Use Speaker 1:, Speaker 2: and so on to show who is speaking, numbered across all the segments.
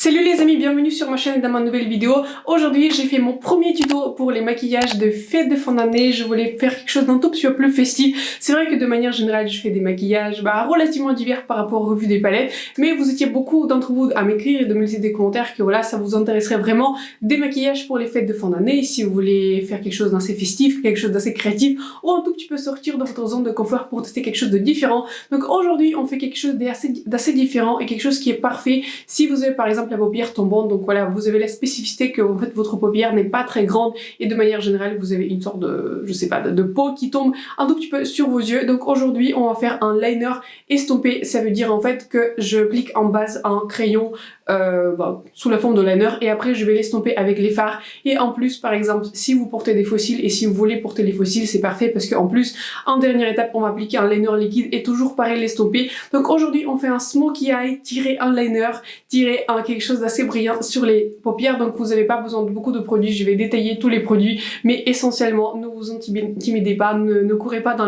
Speaker 1: Salut les amis, bienvenue sur ma chaîne et dans ma nouvelle vidéo. Aujourd'hui j'ai fait mon premier tuto pour les maquillages de fête de fin d'année. Je voulais faire quelque chose d'un tout petit peu plus festif. C'est vrai que de manière générale je fais des maquillages relativement divers par rapport aux revues des palettes, mais vous étiez beaucoup d'entre vous à m'écrire et de me laisser des commentaires que voilà, ça vous intéresserait vraiment des maquillages pour les fêtes de fin d'année. Si vous voulez faire quelque chose d'assez festif, quelque chose d'assez créatif, ou un tout petit peu sortir de votre zone de confort pour tester quelque chose de différent. Donc aujourd'hui on fait quelque chose d'assez différent et quelque chose qui est parfait si vous avez par exemple la paupière tombante. Donc voilà, vous avez la spécificité que en fait votre paupière n'est pas très grande et de manière générale vous avez une sorte de, je sais pas, de peau qui tombe un tout petit peu sur vos yeux. Donc aujourd'hui on va faire un liner estompé. Ça veut dire en fait que je applique en base un crayon sous la forme de liner et après je vais l'estomper avec les fards. Et en plus par exemple si vous portez des faux cils et si vous voulez porter les faux cils, c'est parfait parce qu'en plus en dernière étape on va appliquer un liner liquide et toujours pareil l'estomper. Donc aujourd'hui on fait un smokey eye tiré un liner tiré un quelque chose d'assez brillant sur les paupières. Donc vous n'avez pas besoin de beaucoup de produits, je vais détailler tous les produits, mais essentiellement ne vous intimidez pas, ne courez pas dans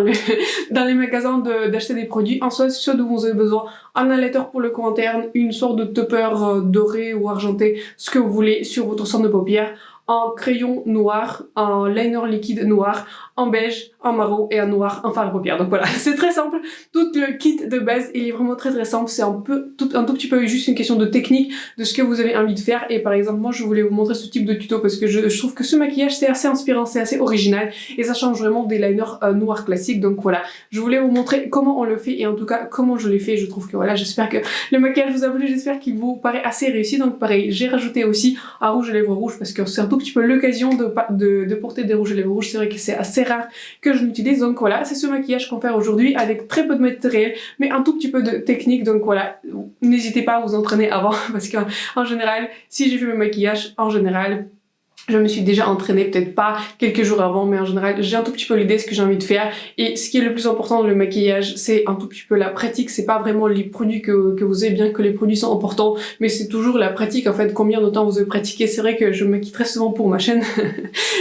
Speaker 1: les magasins d'acheter des produits. En soi, ce dont vous avez besoin, un highlighter pour le coin interne, une sorte de topper doré ou argenté, ce que vous voulez sur votre centre de paupières, un crayon noir, un liner liquide noir, un beige, un marron et un noir, un fard à paupières. Donc voilà, c'est très simple. Tout le kit de base, il est vraiment très simple. C'est un tout petit peu juste une question de technique, de ce que vous avez envie de faire. Et par exemple, moi, je voulais vous montrer ce type de tuto parce que je trouve que ce maquillage, c'est assez inspirant, c'est assez original et ça change vraiment des liners noirs classiques. Donc voilà, je voulais vous montrer comment on le fait et en tout cas, comment je l'ai fait. Je trouve que voilà, j'espère que le maquillage vous a plu, j'espère qu'il vous paraît assez réussi. Donc pareil, j'ai rajouté aussi un rouge à lèvres rouge parce que c'est un tout petit peu l'occasion de porter des rouges à lèvres rouges. C'est vrai que c'est assez rare que je l'utilise. Donc voilà, c'est ce maquillage qu'on fait aujourd'hui avec très peu de matériel mais un tout petit peu de technique. Donc voilà, n'hésitez pas à vous entraîner avant parce qu'en général, si j'ai fait mon maquillage, en général, je me suis déjà entraînée, peut-être pas quelques jours avant, mais en général, j'ai un tout petit peu l'idée de ce que j'ai envie de faire. Et ce qui est le plus important dans le maquillage, c'est un tout petit peu la pratique. C'est pas vraiment les produits que vous avez, bien que les produits sont importants, mais c'est toujours la pratique, en fait, combien de temps vous avez pratiqué. C'est vrai que je me maquille très souvent pour ma chaîne.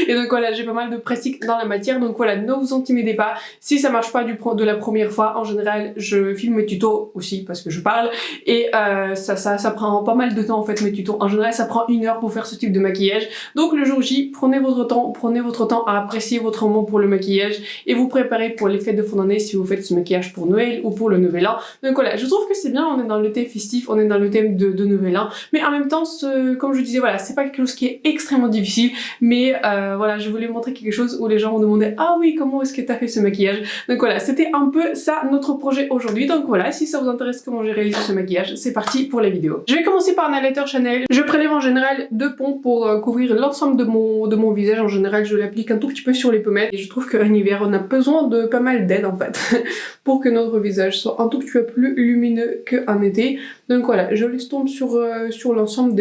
Speaker 1: Et donc voilà, j'ai pas mal de pratique dans la matière. Donc voilà, ne vous intimidez pas. Si ça marche pas de la première fois, en général, je filme mes tutos aussi, parce que je parle. Et ça prend pas mal de temps, en fait, mes tutos. En général, ça prend 1 heure pour faire ce type de maquillage. Donc le jour J, prenez votre temps à apprécier votre moment pour le maquillage et vous préparez pour les fêtes de fin d'année si vous faites ce maquillage pour Noël ou pour le Nouvel An. Donc voilà, je trouve que c'est bien, on est dans le thème festif, on est dans le thème de Nouvel An, mais en même temps, comme je disais, voilà, c'est pas quelque chose qui est extrêmement difficile, mais voilà, je voulais montrer quelque chose où les gens vont demander ah oui, comment est-ce que t'as fait ce maquillage. Donc voilà, c'était un peu ça notre projet aujourd'hui. Donc voilà, si ça vous intéresse comment j'ai réalisé ce maquillage, c'est parti pour la vidéo. Je vais commencer par un highlighter Chanel. Je prélève en général 2 ponts pour couvrir l'ensemble de mon visage. En général, je l'applique un tout petit peu sur les pommettes et je trouve qu'en hiver, on a besoin de pas mal d'aide en fait pour que notre visage soit un tout petit peu plus lumineux qu'en été. Donc voilà, je l'estompe sur l'ensemble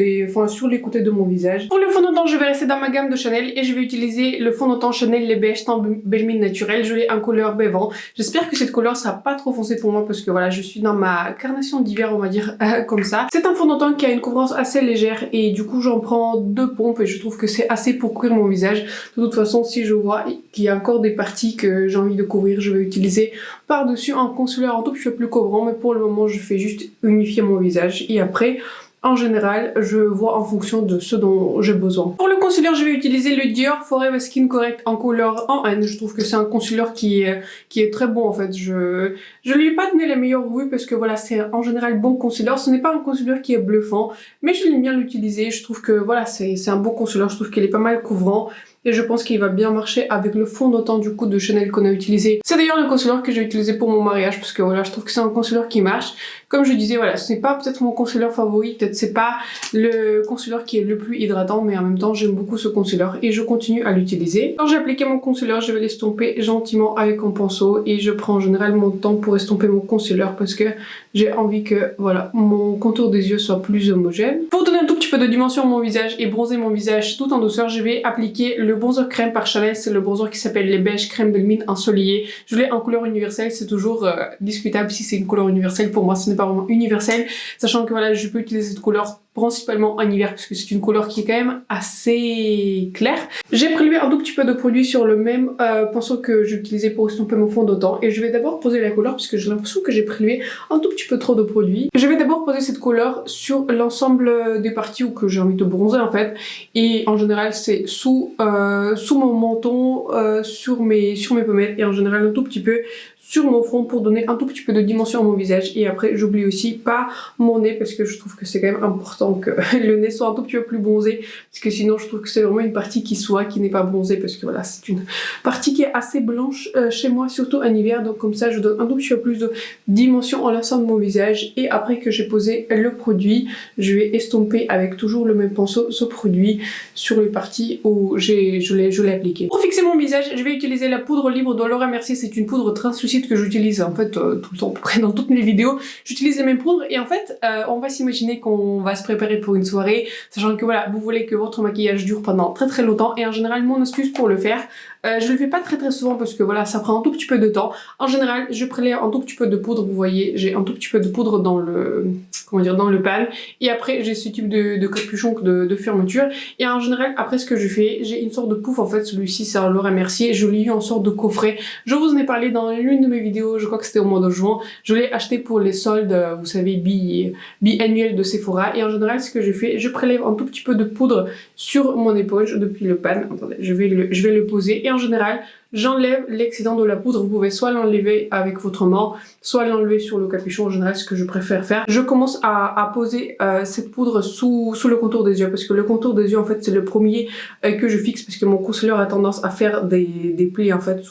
Speaker 1: sur les côtés de mon visage. Pour le fond de teint, je vais rester dans ma gamme de Chanel et je vais utiliser le fond de teint Chanel Les Beige Teint Belmine Naturel. Je l'ai en couleur bévent. J'espère que cette couleur sera pas trop foncée pour moi parce que voilà, je suis dans ma carnation d'hiver, on va dire comme ça. C'est un fond de teint qui a une couvrance assez légère et du coup j'en prends 2 pompes et je trouve que c'est assez pour couvrir mon visage. De toute façon, si je vois qu'il y a encore des parties que j'ai envie de couvrir, je vais utiliser par-dessus un concealer un tout petit peu plus couvrant, mais pour le moment je fais juste unifier mon visage et après en général je vois en fonction de ce dont j'ai besoin. Pour le concealer, je vais utiliser le Dior Forever Skin Correct en couleur en N. Je trouve que c'est un concealer qui est très bon en fait. Je lui ai pas donné la meilleure revue parce que voilà, c'est en général bon concealer. Ce n'est pas un concealer qui est bluffant, mais je l'aime bien l'utiliser. Je trouve que voilà, c'est un bon concealer. Je trouve qu'il est pas mal couvrant. Et je pense qu'il va bien marcher avec le fond de teint du coup de Chanel qu'on a utilisé. C'est d'ailleurs le concealer que j'ai utilisé pour mon mariage parce que voilà, je trouve que c'est un concealer qui marche. Comme je disais, voilà, ce n'est pas peut-être mon concealer favori, peut-être c'est pas le concealer qui est le plus hydratant, mais en même temps j'aime beaucoup ce concealer et je continue à l'utiliser. Quand j'ai appliqué mon concealer, je vais l'estomper gentiment avec un pinceau et je prends en général mon temps pour estomper mon concealer parce que j'ai envie que voilà, mon contour des yeux soit plus homogène. Pour donner un tout petit peu de dimension à mon visage et bronzer mon visage tout en douceur, je vais appliquer le bronzer crème par Chanel. C'est le bronzer qui s'appelle les Beige Crème Belmine Ensoleillé. Je l'ai en couleur universelle, c'est toujours discutable si c'est une couleur universelle. Pour moi, ce n'est pas vraiment universel, sachant que voilà, je peux utiliser cette couleur principalement en hiver parce que c'est une couleur qui est quand même assez claire. J'ai prélevé un tout petit peu de produit sur le même pinceau que j'utilisais pour estomper mon fond de teint et je vais d'abord poser la couleur parce que j'ai l'impression que j'ai prélevé un tout petit peu trop de produit. Je vais d'abord poser cette couleur sur l'ensemble des parties où que j'ai envie de bronzer en fait, et en général c'est sous mon menton, sur mes pommettes et en général un tout petit peu sur mon front pour donner un tout petit peu de dimension à mon visage. Et après j'oublie aussi pas mon nez parce que je trouve que c'est quand même important que le nez soit un tout petit peu plus bronzé parce que sinon je trouve que c'est vraiment une partie qui n'est pas bronzée parce que voilà, c'est une partie qui est assez blanche chez moi, surtout en hiver. Donc comme ça je donne un tout petit peu plus de dimension à l'ensemble de mon visage. Et après que j'ai posé le produit, je vais estomper avec toujours le même pinceau ce produit sur les parties où je l'ai appliqué. Pour fixer mon visage, je vais utiliser la poudre libre de Laura Mercier. C'est une poudre translucide que j'utilise en fait tout le temps, à peu près dans toutes mes vidéos. J'utilise les mêmes poudres et en fait on va s'imaginer qu'on va se préparer pour une soirée, sachant que voilà, vous voulez que votre maquillage dure pendant très longtemps. Et en général mon astuce pour le faire, je le fais pas très souvent parce que voilà, ça prend un tout petit peu de temps. En général, je prélève un tout petit peu de poudre, vous voyez, j'ai un tout petit peu de poudre dans le, dans le pan. Et après, j'ai ce type de capuchon de fermeture. Et en général, après ce que je fais, j'ai une sorte de pouf en fait. Celui-ci, c'est un Laura Mercier. Je l'ai eu en sorte de coffret. Je vous en ai parlé dans l'une de mes vidéos, je crois que c'était au mois de juin. Je l'ai acheté pour les soldes, vous savez, bi-annuels de Sephora. Et en général, ce que je fais, je prélève un tout petit peu de poudre sur mon éponge depuis le pan. Attendez, je vais le poser. Et en général, j'enlève l'excédent de la poudre. Vous pouvez soit l'enlever avec votre main, soit l'enlever sur le capuchon. En général, ce que je préfère faire. Je commence à poser cette poudre sous le contour des yeux, parce que le contour des yeux, en fait, c'est le premier que je fixe, parce que mon concealer a tendance à faire des plis, en fait,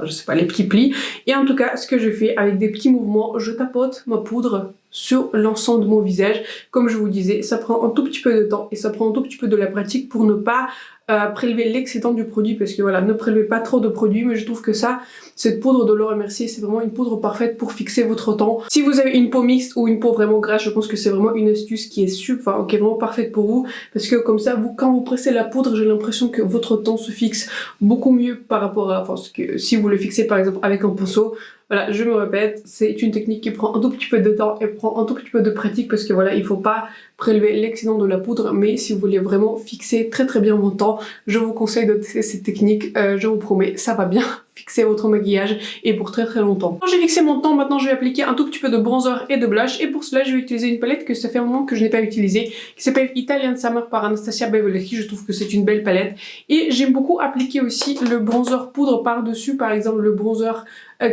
Speaker 1: je sais pas, les petits plis. Et en tout cas, ce que je fais avec des petits mouvements, je tapote ma poudre sur l'ensemble de mon visage. Comme je vous disais, ça prend un tout petit peu de temps et ça prend un tout petit peu de la pratique pour ne pas prélever l'excédent du produit, parce que voilà, ne prélevez pas trop de produits. Mais je trouve que cette poudre de Laura Mercier, c'est vraiment une poudre parfaite pour fixer votre teint. Si vous avez une peau mixte ou une peau vraiment grasse, je pense que c'est vraiment une astuce qui est vraiment parfaite pour vous, parce que comme ça, quand vous pressez la poudre, j'ai l'impression que votre teint se fixe beaucoup mieux par rapport à, si vous le fixez par exemple avec un pinceau. Voilà, je me répète, c'est une technique qui prend un tout petit peu de temps et prend un tout petit peu de pratique, parce que voilà, il faut pas prélever l'excédent de la poudre. Mais si vous voulez vraiment fixer très bien mon teint, je vous conseille de tester cette technique. Je vous promets, ça va bien fixer votre maquillage et pour très longtemps. Quand j'ai fixé mon teint, maintenant je vais appliquer un tout petit peu de bronzer et de blush, et pour cela je vais utiliser une palette que ça fait un moment que je n'ai pas utilisée, qui s'appelle Italian Summer par Anastasia Beverly Hills. Je trouve que c'est une belle palette et j'aime beaucoup appliquer aussi le bronzer poudre par dessus, par exemple le bronzer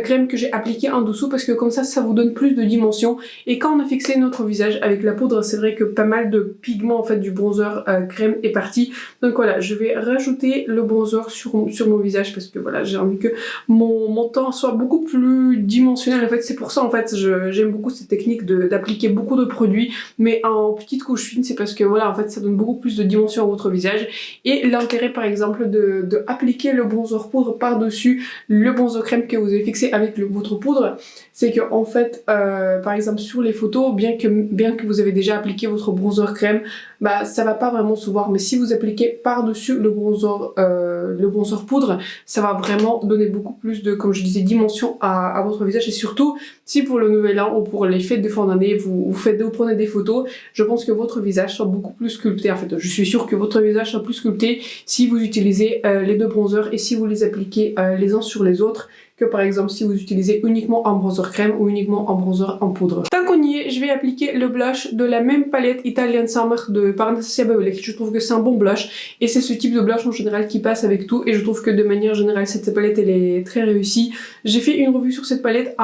Speaker 1: crème que j'ai appliqué en dessous, parce que comme ça vous donne plus de dimension. Et quand on a fixé notre visage avec la poudre, c'est vrai que pas mal de pigments en fait du bronzer crème est parti. Donc voilà, je vais rajouter le bronzer sur mon visage, parce que voilà, j'ai envie que mon teint soit beaucoup plus dimensionnel. En fait, c'est pour ça en fait j'aime beaucoup cette technique d'appliquer beaucoup de produits mais en petite couche fine. C'est parce que voilà, en fait ça donne beaucoup plus de dimension à votre visage. Et l'intérêt par exemple de appliquer le bronzer poudre par dessus le bronzer crème que vous avez fixé avec votre poudre, c'est que en fait par exemple sur les photos, bien que vous avez déjà appliqué votre bronzer crème, bah ça va pas vraiment se voir. Mais si vous appliquez par dessus le bronzer poudre, ça va vraiment donner beaucoup plus de, comme je disais, dimension à votre visage. Et surtout si pour le nouvel an ou pour les fêtes de fin d'année vous prenez des photos, je pense que votre visage soit beaucoup plus sculpté. En fait, je suis sûre que votre visage soit plus sculpté si vous utilisez les deux bronzers et si vous les appliquez les uns sur les autres, que par exemple si vous utilisez uniquement un bronzer crème ou uniquement un bronzer en poudre. Tant qu'on y est, je vais appliquer le blush de la même palette Italian Summer par Anastasia Beverly Hills. Je trouve que c'est un bon blush et c'est ce type de blush en général qui passe avec tout, et je trouve que de manière générale cette palette elle est très réussie. J'ai fait une revue sur cette palette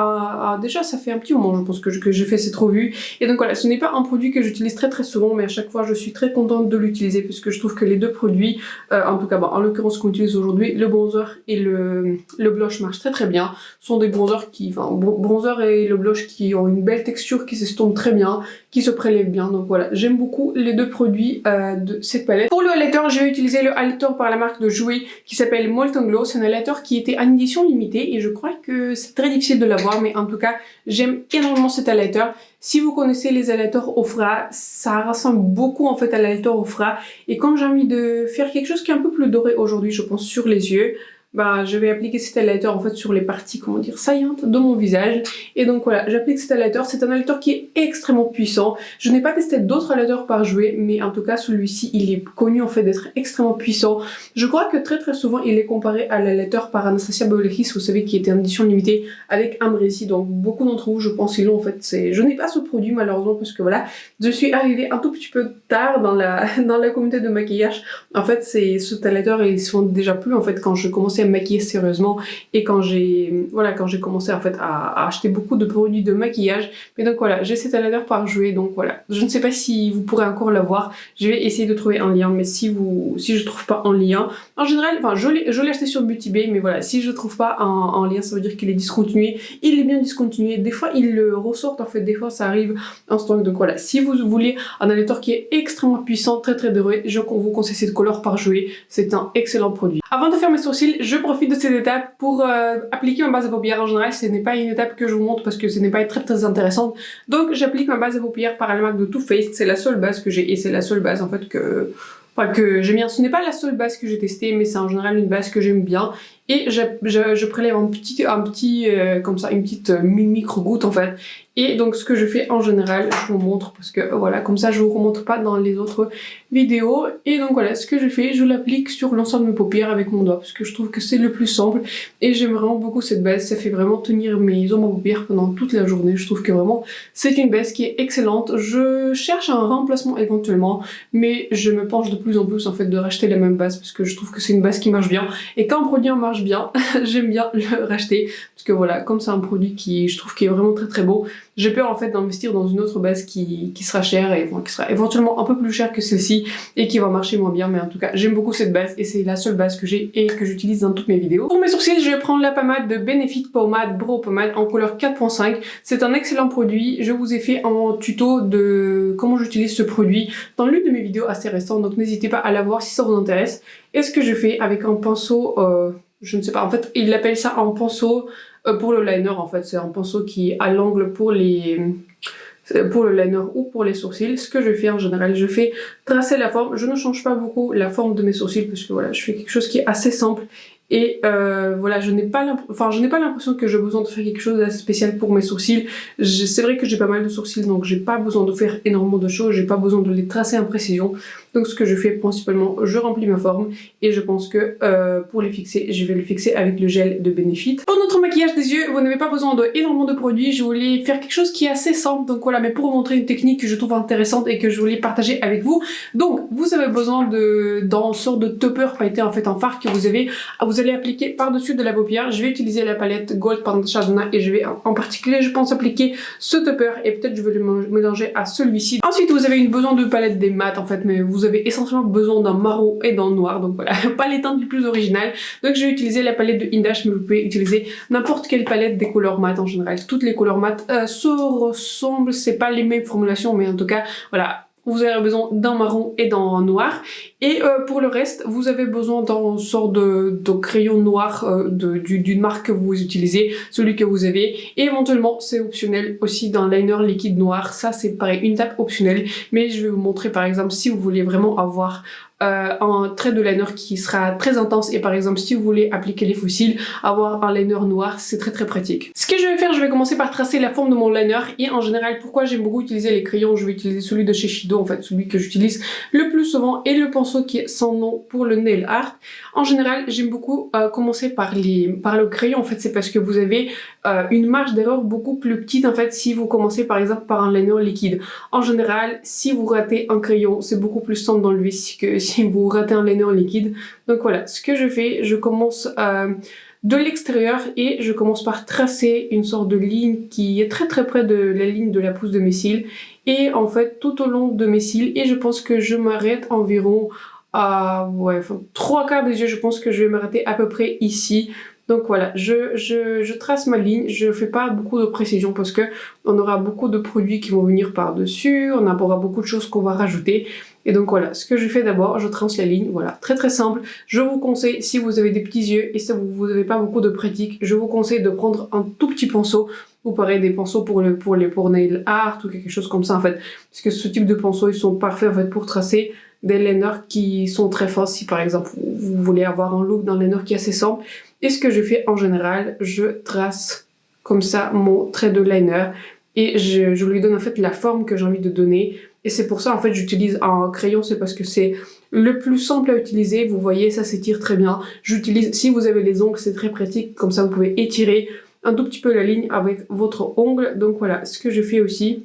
Speaker 1: déjà ça fait un petit moment je pense que j'ai fait cette revue, et donc voilà, ce n'est pas un produit que j'utilise très souvent, mais à chaque fois je suis très contente de l'utiliser parce que je trouve que les deux produits, en tout cas en l'occurrence qu'on utilise aujourd'hui, le bronzer et le blush marchent très bien. Ce sont des bronzers bronzer et le blush qui ont une belle texture, qui s'estompent très bien, qui se prélèvent bien. Donc voilà, j'aime beaucoup les deux produits de cette palette. Pour le highlighter, j'ai utilisé le highlighter par la marque de Jouer qui s'appelle Molten Glow. C'est un highlighter qui était en édition limitée et je crois que c'est très difficile de l'avoir, mais en tout cas j'aime énormément cet highlighter. Si vous connaissez les highlighters au fard, ça ressemble beaucoup en fait à l'highlighter au fard. Et quand j'ai envie de faire quelque chose qui est un peu plus doré aujourd'hui, je pense sur les yeux, bah, je vais appliquer cet highlighter en fait sur les parties, comment dire, saillantes de mon visage. Et donc voilà, j'applique cet highlighter. C'est un highlighter qui est extrêmement puissant. Je n'ai pas testé d'autres highlighters par jouer, mais en tout cas celui-ci, il est connu en fait d'être extrêmement puissant. Je crois que très souvent, il est comparé à l'highlighter par Anastasia Beverly Hills, vous savez, qui était en édition limitée avec Amrezy. Donc beaucoup d'entre vous, je pense, ils l'ont en fait. Je n'ai pas ce produit malheureusement parce que voilà, je suis arrivée un tout petit peu tard dans la communauté de maquillage. En fait, ce highlighter, ils sont déjà plus en fait quand je commençais à me maquiller sérieusement et quand j'ai commencé en fait à acheter beaucoup de produits de maquillage. Mais donc voilà, j'ai cet highlighter par jouer, donc voilà. Je ne sais pas si vous pourrez encore l'avoir. Je vais essayer de trouver un lien, mais si je trouve pas un lien, en général, enfin je l'ai acheté sur Beauty Bay, mais voilà, si je trouve pas un lien, ça veut dire qu'il est discontinué. Il est bien discontinué. Des fois, il le ressortent en fait. Des fois, ça arrive en stock. Donc voilà, si vous voulez un highlighter qui est extrêmement puissant, très doré, je vous conseille cette couleur par jouer. C'est un excellent produit. Avant de faire mes sourcils, je profite de cette étape pour appliquer ma base à paupières. En général, ce n'est pas une étape que je vous montre parce que ce n'est pas très intéressante. Donc j'applique ma base à paupières par la marque de Too Faced. C'est la seule base que j'ai et c'est la seule base en fait que j'aime bien. Ce n'est pas la seule base que j'ai testée, mais c'est en général une base que j'aime bien. Et je prélève comme ça, une petite micro goutte en fait. Et donc ce que je fais en général, je vous montre parce que voilà, comme ça je vous remontre pas dans les autres vidéos. Et donc voilà, ce que je fais, je l'applique sur l'ensemble de mes paupières avec mon doigt parce que je trouve que c'est le plus simple. Et j'aime vraiment beaucoup cette base, ça fait vraiment tenir mes ombres à paupières pendant toute la journée. Je trouve que vraiment c'est une base qui est excellente. Je cherche un remplacement éventuellement, mais je me penche de plus en plus en fait de racheter la même base parce que je trouve que c'est une base qui marche bien. Et quand un produit marche bien, j'aime bien le racheter parce que voilà, comme c'est un produit qui je trouve qui est vraiment très beau, j'ai peur en fait d'investir dans une autre base qui sera chère et qui sera éventuellement un peu plus chère que celle-ci et qui va marcher moins bien, mais en tout cas j'aime beaucoup cette base et c'est la seule base que j'ai et que j'utilise dans toutes mes vidéos. Pour mes sourcils, je vais prendre la pommade de Benefit Pomade Brow Pomade en couleur 4.5. C'est un excellent produit, je vous ai fait un tuto de comment j'utilise ce produit dans l'une de mes vidéos assez récentes, donc n'hésitez pas à la voir si ça vous intéresse. Et ce que je fais avec un pinceau, je ne sais pas, en fait il appelle ça un pinceau pour le liner en fait, c'est un pinceau qui est à l'angle pour le liner ou pour les sourcils. Ce que je fais en général, je fais tracer la forme, je ne change pas beaucoup la forme de mes sourcils parce que voilà, je fais quelque chose qui est assez simple. Et voilà, je n'ai pas l'impression que j'ai besoin de faire quelque chose d'assez spécial pour mes sourcils. C'est vrai que j'ai pas mal de sourcils, donc j'ai pas besoin de faire énormément de choses, j'ai pas besoin de les tracer en précision. Donc ce que je fais principalement, je remplis ma forme et je pense que pour les fixer, je vais les fixer avec le gel de Benefit. Pour notre maquillage des yeux, vous n'avez pas besoin d'énormément de produits, je voulais faire quelque chose qui est assez simple. Donc voilà, mais pour vous montrer une technique que je trouve intéressante et que je voulais partager avec vous. Donc vous avez besoin dans une sorte de topper pailleté en fait en fard que vous avez. Vous allez appliquer par-dessus de la paupière. Je vais utiliser la palette Gold par Chardonnay et je vais en particulier, je pense, appliquer ce topper et peut-être je vais le mélanger à celui-ci. Ensuite, vous avez besoin de palette des mat en fait, mais vous avez essentiellement besoin d'un marron et d'un noir. Donc voilà, pas les teintes les plus originales. Donc je vais utiliser la palette de Indash, mais vous pouvez utiliser n'importe quelle palette des couleurs mat en général. Toutes les couleurs mat se ressemblent, c'est pas les mêmes formulations, mais en tout cas, voilà. Vous avez besoin d'un marron et d'un noir. Et pour le reste, vous avez besoin d'une sorte de crayon noir d'une marque que vous utilisez, celui que vous avez. Et éventuellement, c'est optionnel aussi d'un liner liquide noir. Ça, c'est pareil, une étape optionnelle. Mais je vais vous montrer par exemple si vous voulez vraiment avoir un trait de liner qui sera très intense et par exemple si vous voulez appliquer les fossiles, avoir un liner noir, c'est très pratique. Ce que je vais faire, je vais commencer par tracer la forme de mon liner et en général pourquoi j'aime beaucoup utiliser les crayons, je vais utiliser celui de chez Shido en fait, celui que j'utilise le plus souvent et le pinceau qui est sans nom pour le nail art. En général j'aime beaucoup commencer par le crayon en fait, c'est parce que vous avez une marge d'erreur beaucoup plus petite en fait si vous commencez par exemple par un liner liquide. En général si vous ratez un crayon c'est beaucoup plus simple d'enlever que si vous ratez un liner liquide. Donc voilà, ce que je fais, je commence de l'extérieur et je commence par tracer une sorte de ligne qui est très près de la ligne de la pousse de mes cils et en fait tout au long de mes cils et je pense que je m'arrête environ à 3/4 des yeux, je pense que je vais m'arrêter à peu près ici. Donc voilà, je trace ma ligne, je fais pas beaucoup de précision parce que on aura beaucoup de produits qui vont venir par-dessus, on aura beaucoup de choses qu'on va rajouter. Et donc voilà, ce que je fais d'abord, je trace la ligne, voilà, très simple. Je vous conseille, si vous avez des petits yeux et si vous n'avez pas beaucoup de pratique, je vous conseille de prendre un tout petit pinceau, ou pareil des pinceaux pour nail art ou quelque chose comme ça en fait. Parce que ce type de pinceaux, ils sont parfaits en fait pour tracer des liners qui sont très fins si par exemple vous voulez avoir un look d'un liner qui est assez simple. Et ce que je fais en général, je trace comme ça mon trait de liner et je lui donne en fait la forme que j'ai envie de donner. Et c'est pour ça en fait j'utilise un crayon, c'est parce que c'est le plus simple à utiliser. Vous voyez, ça s'étire très bien. J'utilise, si vous avez les ongles, c'est très pratique, comme ça vous pouvez étirer un tout petit peu la ligne avec votre ongle. Donc voilà, ce que je fais aussi,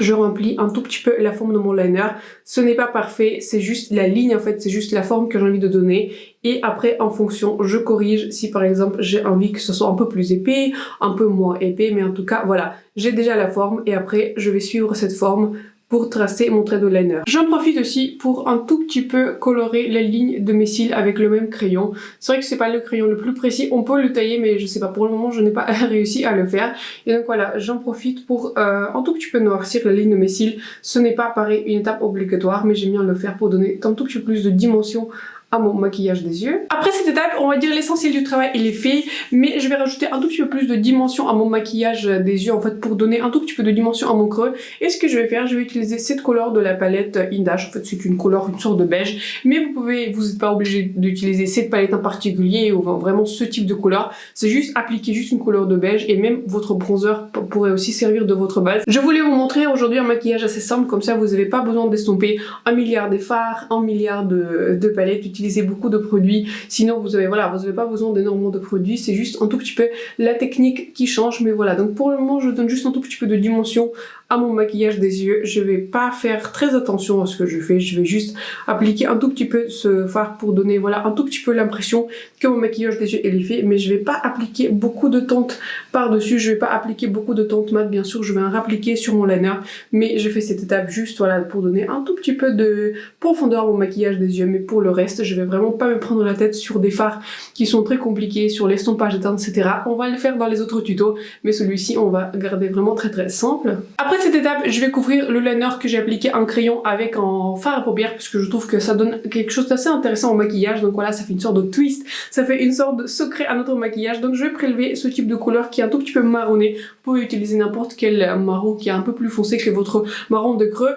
Speaker 1: je remplis un tout petit peu la forme de mon liner. Ce n'est pas parfait, c'est juste la ligne en fait, c'est juste la forme que j'ai envie de donner. Et après, en fonction, je corrige si par exemple j'ai envie que ce soit un peu plus épais, un peu moins épais, mais en tout cas, voilà, j'ai déjà la forme et après, je vais suivre cette forme pour tracer mon trait de liner. J'en profite aussi pour un tout petit peu colorer les lignes de mes cils avec le même crayon. C'est vrai que c'est pas le crayon le plus précis, on peut le tailler mais je sais pas, pour le moment je n'ai pas réussi à le faire. Et donc voilà, j'en profite pour un tout petit peu noircir la ligne de mes cils. Ce n'est pas pareil une étape obligatoire, mais j'aime bien le faire pour donner un tout petit peu plus de dimension à mon maquillage des yeux. Après cette étape, on va dire l'essentiel du travail il est fait, mais je vais rajouter un tout petit peu plus de dimension à mon maquillage des yeux en fait pour donner un tout petit peu de dimension à mon creux. Et ce que je vais faire, je vais utiliser cette couleur de la palette Indash. En fait c'est une couleur, une sorte de beige, mais vous n'êtes pas obligé d'utiliser cette palette en particulier ou vraiment ce type de couleur. C'est juste appliquer juste une couleur de beige et même votre bronzer pourrait aussi servir de votre base. Je voulais vous montrer aujourd'hui un maquillage assez simple, comme ça vous n'avez pas besoin d'estomper un milliard de fards, un milliard de palettes. Utilisez beaucoup de produits, sinon vous avez pas besoin d'énormément de produits, c'est juste un tout petit peu la technique qui change. Mais voilà, donc pour le moment je donne juste un tout petit peu de dimension à mon maquillage des yeux. Je vais pas faire très attention à ce que je fais, je vais juste appliquer un tout petit peu ce fard pour donner voilà un tout petit peu l'impression que mon maquillage des yeux est fait, mais je vais pas appliquer beaucoup de teinte par dessus, je vais pas appliquer beaucoup de teinte mat, bien sûr je vais en rappliquer sur mon liner, mais je fais cette étape juste voilà pour donner un tout petit peu de profondeur à mon maquillage des yeux. Mais pour le reste, je vais vraiment pas me prendre la tête sur des fards qui sont très compliqués, sur l'estompage de teinte, etc. On va le faire dans les autres tutos, mais celui-ci on va garder vraiment très simple. Après cette étape, je vais couvrir le liner que j'ai appliqué en crayon avec un fard à paupières, parce que je trouve que ça donne quelque chose d'assez intéressant au maquillage. Donc voilà, ça fait une sorte de twist, ça fait une sorte de secret à notre maquillage. Donc je vais prélever ce type de couleur qui est un tout petit peu marronné. Vous pouvez utiliser n'importe quel marron qui est un peu plus foncé que votre marron de creux.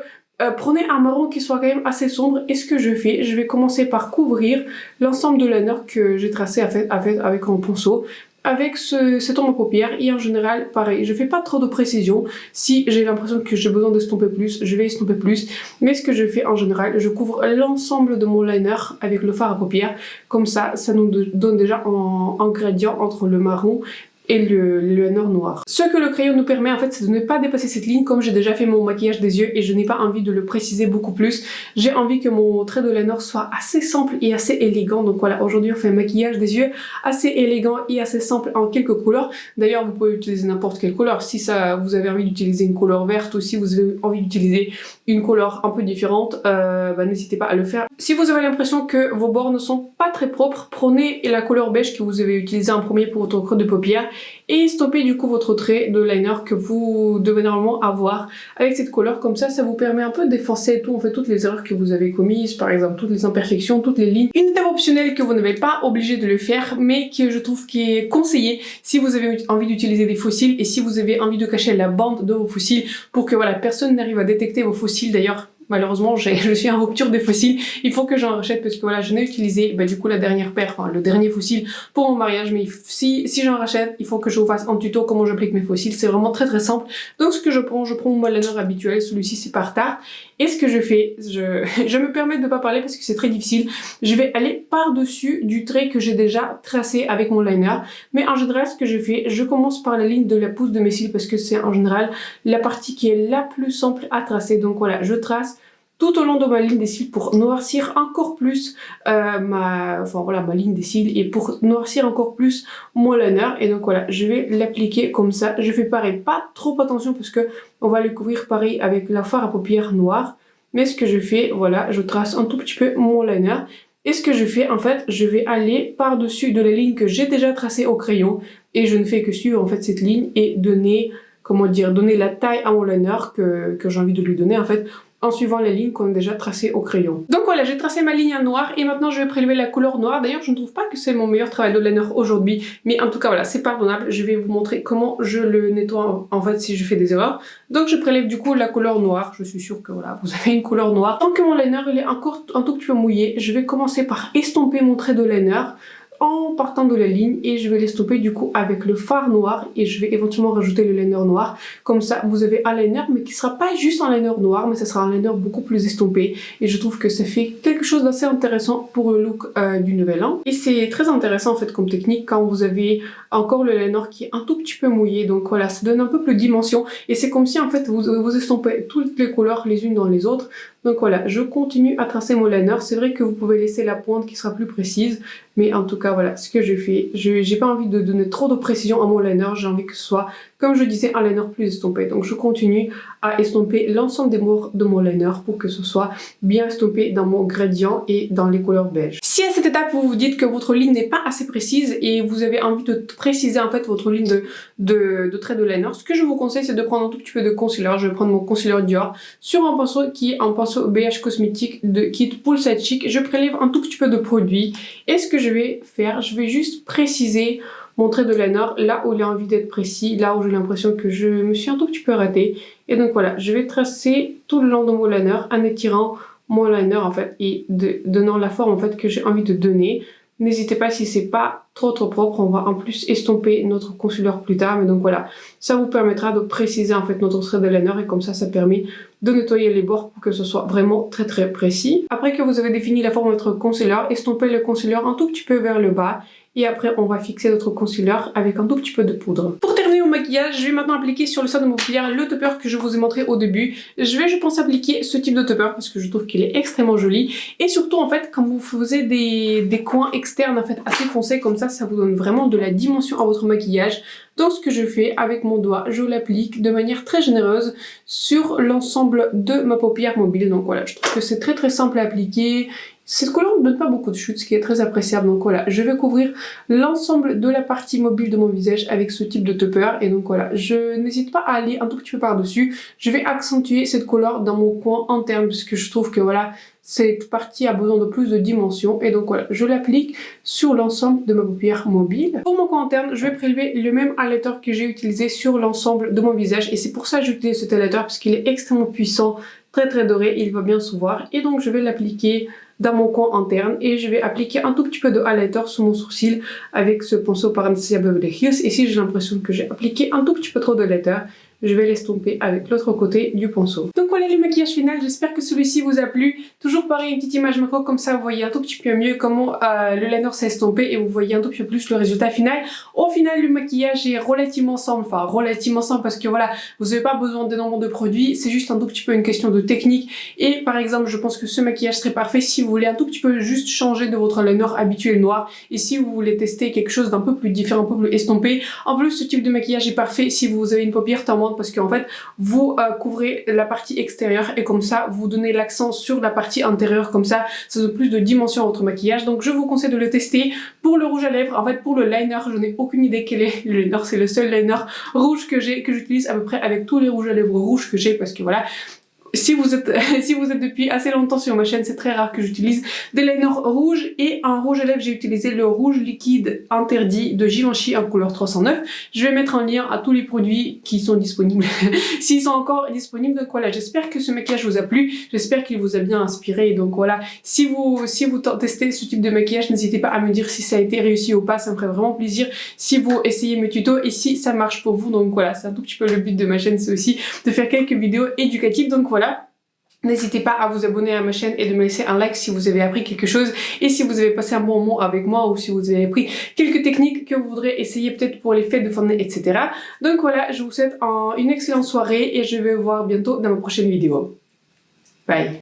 Speaker 1: Prenez un marron qui soit quand même assez sombre. Et ce que je fais, je vais commencer par couvrir l'ensemble de liner que j'ai tracé avec un pinceau, avec cet ombre à paupières. Et en général, pareil, je fais pas trop de précision. Si j'ai l'impression que j'ai besoin d'estomper plus, je vais estomper plus. Mais ce que je fais en général, je couvre l'ensemble de mon liner avec le fard à paupières. Comme ça nous donne déjà un gradient entre le marron et le liner noir. Ce que le crayon nous permet en fait, c'est de ne pas dépasser cette ligne. Comme j'ai déjà fait mon maquillage des yeux et je n'ai pas envie de le préciser beaucoup plus, j'ai envie que mon trait de liner soit assez simple et assez élégant. Donc voilà, aujourd'hui on fait un maquillage des yeux assez élégant et assez simple en quelques couleurs. D'ailleurs vous pouvez utiliser n'importe quelle couleur. Si vous avez envie d'utiliser une couleur verte ou si vous avez envie d'utiliser une couleur un peu différente, n'hésitez pas à le faire. Si vous avez l'impression que vos bords ne sont pas très propres, prenez la couleur beige que vous avez utilisée en premier pour votre creux de paupière et stoppez du coup votre trait de liner que vous devez normalement avoir avec cette couleur. Comme ça vous permet un peu d'effacer tout, en fait, toutes les erreurs que vous avez commises, par exemple toutes les imperfections, toutes les lignes. Une étape optionnelle que vous n'êtes pas obligé de le faire, mais que je trouve qui est conseillé si vous avez envie d'utiliser des faux cils et si vous avez envie de cacher la bande de vos faux cils pour que voilà personne n'arrive à détecter vos faux cils. D'ailleurs, malheureusement, je suis en rupture des faux cils. Il faut que j'en rachète parce que voilà, je n'ai utilisé du coup la dernière paire, enfin le dernier faux cil pour mon mariage. Mais si j'en rachète, il faut que je vous fasse un tuto comment j'applique mes faux cils. C'est vraiment très simple. Donc ce que je prends mon liner habituel. Celui-ci c'est par Tarte. Et ce que je fais, je me permets de ne pas parler parce que c'est très difficile. Je vais aller par-dessus du trait que j'ai déjà tracé avec mon liner. Mais en général, ce que je fais, je commence par la ligne de la pousse de mes cils parce que c'est en général la partie qui est la plus simple à tracer. Donc voilà, je trace tout au long de ma ligne des cils pour noircir encore plus ma ligne des cils et pour noircir encore plus mon liner. Et donc voilà, je vais l'appliquer comme ça. Je fais pareil, pas trop attention parce que on va le couvrir pareil avec la fard à paupières noire. Mais ce que je fais, voilà, je trace un tout petit peu mon liner. Et ce que je fais, en fait, je vais aller par-dessus de la ligne que j'ai déjà tracée au crayon. Et je ne fais que suivre en fait cette ligne et donner la taille à mon liner que j'ai envie de lui donner en fait. en suivant les lignes qu'on a déjà tracées au crayon. Donc voilà, j'ai tracé ma ligne en noir et maintenant je vais prélever la couleur noire. D'ailleurs, je ne trouve pas que c'est mon meilleur travail de liner aujourd'hui, mais en tout cas voilà, c'est pardonnable. Je vais vous montrer comment je le nettoie en fait si je fais des erreurs. Donc je prélève du coup la couleur noire. Je suis sûre que voilà, vous avez une couleur noire. Tant que mon liner il est encore un tout petit peu mouillé, je vais commencer par estomper mon trait de liner en partant de la ligne et je vais l'estomper du coup avec le fard noir et je vais éventuellement rajouter le liner noir. Comme ça vous avez un liner mais qui sera pas juste un liner noir, mais ça sera un liner beaucoup plus estompé et je trouve que ça fait quelque chose d'assez intéressant pour le look du nouvel an. Et c'est très intéressant en fait comme technique quand vous avez encore le liner qui est un tout petit peu mouillé, donc voilà, ça donne un peu plus de dimension et c'est comme si en fait vous estompez toutes les couleurs les unes dans les autres. Donc voilà, je continue à tracer mon liner. C'est vrai que vous pouvez laisser la pointe qui sera plus précise, mais en tout cas voilà ce que je fais. J'ai pas envie de donner trop de précision à mon liner, j'ai envie que ce soit, comme je disais, un liner plus estompé. Donc je continue à estomper l'ensemble des bords de mon liner pour que ce soit bien estompé dans mon gradient et dans les couleurs beige. Si à cette étape vous vous dites que votre ligne n'est pas assez précise et vous avez envie de préciser en fait votre ligne de trait de liner, ce que je vous conseille c'est de prendre un tout petit peu de concealer. Je vais prendre mon concealer Dior sur un pinceau qui est un pinceau BH Cosmétique de kit Poolside Chic. Je prélève un tout petit peu de produit et ce que je vais faire, je vais juste préciser mon trait de liner là où il a envie d'être précis, là où j'ai l'impression que je me suis un tout petit peu ratée. Et donc voilà, je vais tracer tout le long de mon liner en étirant mon liner en fait et donnant la forme en fait que j'ai envie de donner. N'hésitez pas, si c'est pas trop propre, on va en plus estomper notre concealer plus tard, mais donc voilà, ça vous permettra de préciser en fait notre trait de liner et comme ça permet de nettoyer les bords pour que ce soit vraiment très précis. Après que vous avez défini la forme de votre concealer, estompez le concealer un tout petit peu vers le bas et après on va fixer notre concealer avec un tout petit peu de poudre. Pour terminer mon maquillage, je vais maintenant appliquer sur le sein de mon paupière le topper que je vous ai montré au début. Je pense appliquer ce type de topper parce que je trouve qu'il est extrêmement joli et surtout en fait quand vous faisiez des coins externes en fait assez foncés comme ça vous donne vraiment de la dimension à votre maquillage. Donc ce que je fais avec mon doigt, je l'applique de manière très généreuse sur l'ensemble de ma paupière mobile. Donc voilà, je trouve que c'est très simple à appliquer. Cette couleur ne donne pas beaucoup de chute, ce qui est très appréciable. Donc voilà, je vais couvrir l'ensemble de la partie mobile de mon visage avec ce type de topper. Et donc voilà, je n'hésite pas à aller un tout petit peu par-dessus. Je vais accentuer cette couleur dans mon coin interne parce que je trouve que voilà, cette partie a besoin de plus de dimension. Et donc voilà, je l'applique sur l'ensemble de ma paupière mobile. Pour mon coin interne, je vais prélever le même highlighter que j'ai utilisé sur l'ensemble de mon visage. Et c'est pour ça que j'utilise cet highlighter parce qu'il est extrêmement puissant, très doré, il va bien se voir. Et donc je vais l'appliquer dans mon coin interne et je vais appliquer un tout petit peu de highlighter sur mon sourcil avec ce pinceau par Anastasia Beverly Hills. Et si j'ai l'impression que j'ai appliqué un tout petit peu trop de highlighter, je vais l'estomper avec l'autre côté du pinceau. Donc voilà le maquillage final, j'espère que celui-ci vous a plu. Toujours pareil, une petite image macro comme ça, vous voyez un tout petit peu mieux comment le liner s'est estompé et vous voyez un tout petit peu plus le résultat final. Au final, le maquillage est relativement simple, enfin relativement simple parce que voilà, vous n'avez pas besoin d'énormément de produits, c'est juste un tout petit peu une question de technique. Et par exemple, je pense que ce maquillage serait parfait si vous voulez un tout petit peu juste changer de votre liner habituel noir et si vous voulez tester quelque chose d'un peu plus différent, un peu plus estompé. En plus, ce type de maquillage est parfait si vous avez une paupière tendante parce qu'en fait, vous couvrez la partie extérieure et comme ça, vous donnez l'accent sur la partie intérieure, comme ça donne plus de dimension à votre maquillage. Donc je vous conseille de le tester. Pour le rouge à lèvres, en fait pour le liner, je n'ai aucune idée quel est le liner, c'est le seul liner rouge que j'utilise à peu près avec tous les rouges à lèvres rouges que j'ai parce que voilà, si vous êtes depuis assez longtemps sur ma chaîne, c'est très rare que j'utilise des liners rouges et en rouge à lèvres j'ai utilisé le rouge liquide interdit de Givenchy en couleur 309. Je vais mettre un lien à tous les produits qui sont disponibles s'ils sont encore disponibles. Donc voilà, j'espère que ce maquillage vous a plu, j'espère qu'il vous a bien inspiré. Donc voilà, si vous testez ce type de maquillage, n'hésitez pas à me dire si ça a été réussi ou pas, ça me ferait vraiment plaisir si vous essayez mes tutos et si ça marche pour vous. Donc voilà, c'est un tout petit peu le but de ma chaîne, c'est aussi de faire quelques vidéos éducatives. Donc voilà, n'hésitez pas à vous abonner à ma chaîne et de me laisser un like si vous avez appris quelque chose et si vous avez passé un bon moment avec moi ou si vous avez appris quelques techniques que vous voudrez essayer peut-être pour les fêtes de fin d'année, etc. Donc voilà, je vous souhaite une excellente soirée et je vais vous voir bientôt dans ma prochaine vidéo. Bye!